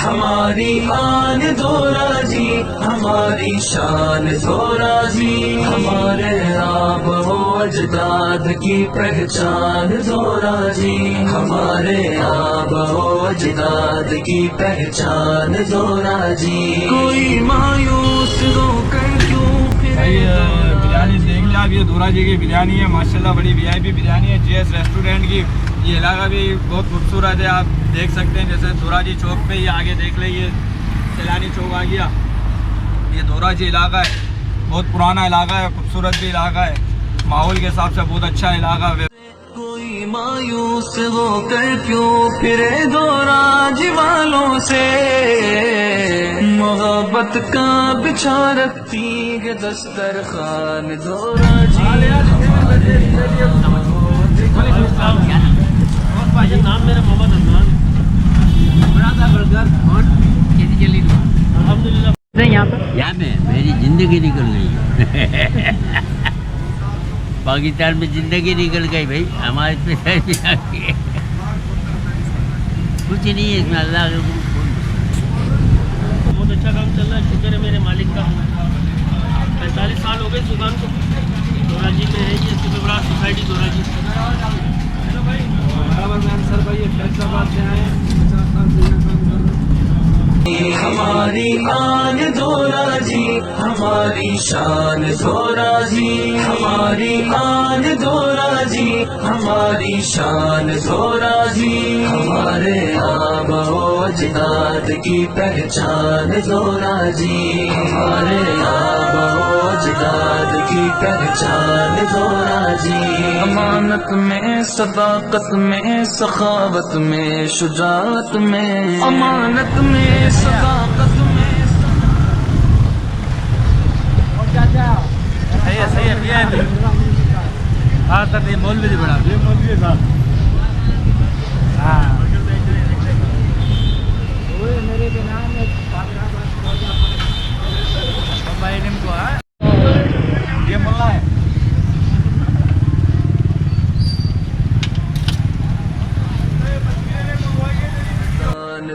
ہماری آن دورہ جی ہماری شان دورہ جی ہمارے آب و اجداد کی پہچان دورہ جی ہمارے آب و اجداد کی پہچان دورہ جی کوئی مایوس ہو کر کیوں بریانی دیکھ لیں آپ، یہ دورہ جی کی بریانی ہے ماشاءاللہ، بڑی وی آئی پی بریانی ہے جی ایس ریسٹورینٹ کی۔ یہ علاقہ بھی بہت خوبصورت ہے، آپ دیکھ سکتے ہیں، جیسے دورہ جی چوک پہ ہی آگے دیکھ لیں، یہ سیلانی چوک آ گیا، یہ دورہ جی علاقہ ہے، بہت پرانا علاقہ ہے، خوبصورت بھی علاقہ ہے، ماحول کے حساب سے بہت اچھا علاقہ ہے۔ کوئی مایوس ہو کر کیوں پھرے دورہ جی والوں سے، محبت کا بچھا رکھتی ہے دسترخوان دورہ جی نام میرا محمد عمران، الحمدللہ یہاں میں میری زندگی نکل گئی پاکستان میں زندگی نکل گئی بھائی، ہمارے پیسے بھی آ گئے، کچھ نہیں ہے اس میں، اللہ کا بہت اچھا کام چل رہا ہے، شکر ہے میرے مالک کا۔ 45 سال ہو گئے اس دکان کو، دورہ جی میں ہے یہ سپر بڑا سوسائٹی دورہ جی۔ ہماری آن دورہ جی ہماری شان دورہ جی ہماری آن دورہ جی ہماری شان دورہ جی ہمارے آب و اجداد کی پہچان دورہ جی ہمارے آب و اجداد کی پہچان دورہ جی امانت میں، صداقت میں، سخاوت میں، شجاعت میں، امانت میں، صداقت میں۔ صحیح ہے بھیا، ہاں سر، یہ مولوی بھی بڑا، یہ مولوی صاحب، ہاں یہ ملا ہے۔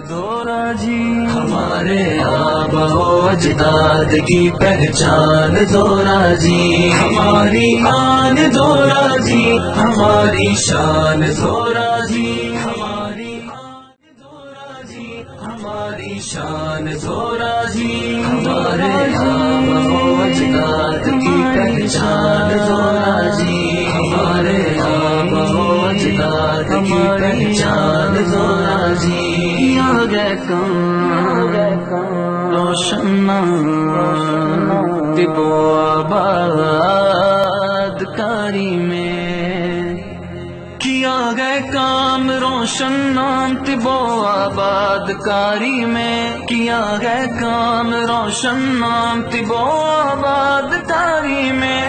دورہ جی ہمارے آب و اجداد کی پہچان دورہ جی ہماری آن دورہ جی ہماری شان دورہ جی ہماری آن دورہ جی ہماری شان دورہ جی ہمارے آب و اجداد کی پہچان دورہ جی ہمارے آب و اجداد کی پہچان دورہ جی گئے کام روشن طب و آباد کاری میں، کیا گئے کام روشن طب و آباد کاری میں، کیا گئے کام روشن طب و آباد کاری میں،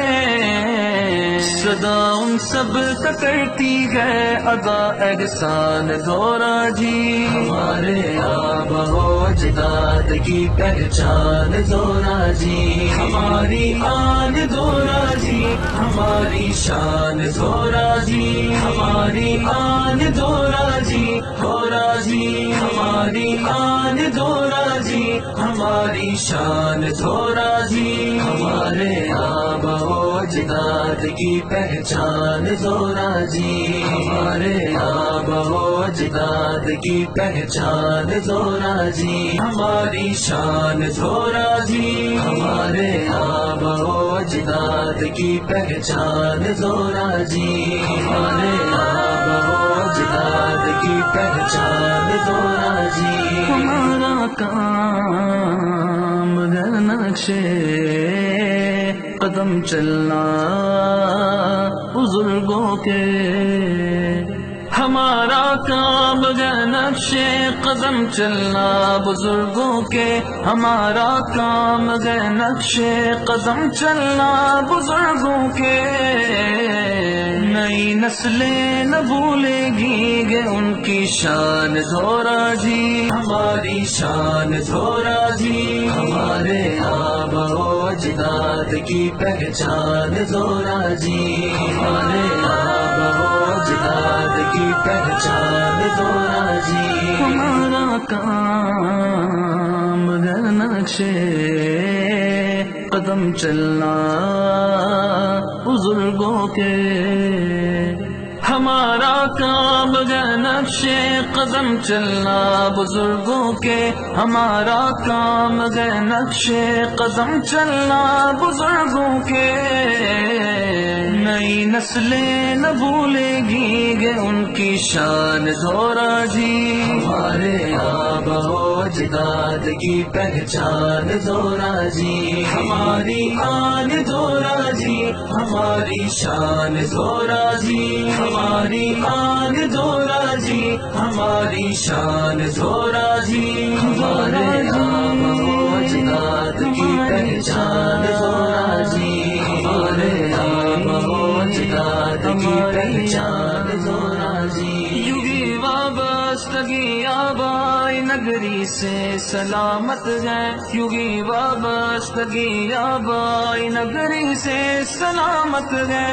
صدا ان سب کا کرتی ہے ادا احسان دورہ جی ہمارے آب و اجداد کی پہچان دورہ جی ہماری آن دورہ جی ہماری شان دورہ جی ہماری آن دورہ جی دورہ جی ہماری آن دورہ جی ہماری شان دورہ جی ہمارے آب و اجداد کی پہچان دورہ جی ہمارے آب و اجداد کی پہچان دورہ جی ہماری شان دورہ جی ہمارے آب و اجداد کی پہچان دورہ جی ہمارے آب و اجداد کی پہچان دورہ جی ہمارا کام نقشے قدم چلنا بزرگوں کے، ہمارا کام ہے نقشے قدم چلنا بزرگوں کے، ہمارا کام ہے نقشے قدم چلنا بزرگوں کے، نئی نسلیں نہ بھولے گی گے ان کی شان دورہ جی ہماری شان دورہ جی ہمارے آب و اجداد کی پہچان دورہ جی ہمارے آب و اجداد کی پہچان دورہ جی ہمارا کام نقشے قدم چلنا بزرگوں کے، ہمارا کام ہے نقشے قدم چلنا بزرگوں کے، ہمارا کام ہے نقشے قدم چلنا بزرگوں کے، نئی نسلیں نہ بھولے گی ان کی شان زورا جی، ہمارے آبا و اجداد کی پہچان زورا جی، ہماری آن زورا جی، ہماری شان زورا جی، ہماری آن زورا جی، ہماری شان زورا جی، ہمارے آبا و اجداد کی پہچان زورا جی، ہمارے آبا و اجداد کی پہچان زورا جی، یوگی وابستگی آبائی نگری سے سلامت ہے، یوگی وابستگی آبائی نگری سے سلامت ہے،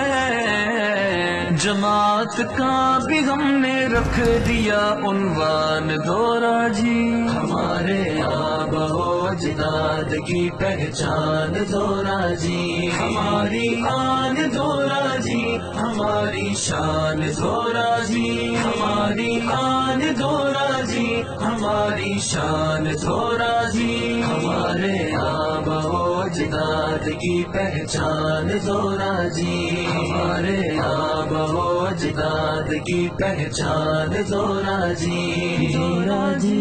جماعت کا بھی ہم نے رکھ دیا عنوان دورا جی، ہمارے آبا و اجداد کی پہچان دورا جی، ہماری آن دورا جی، ہماری شان دورا جی، ہماری آن دورا جی، ہماری شان دورا جی، ہمارے آبا و اجداد کی پہچان دورا جی، ہمارے آبا و اجداد کی پہچان دورا جی، دورا جی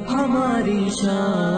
ہماری شان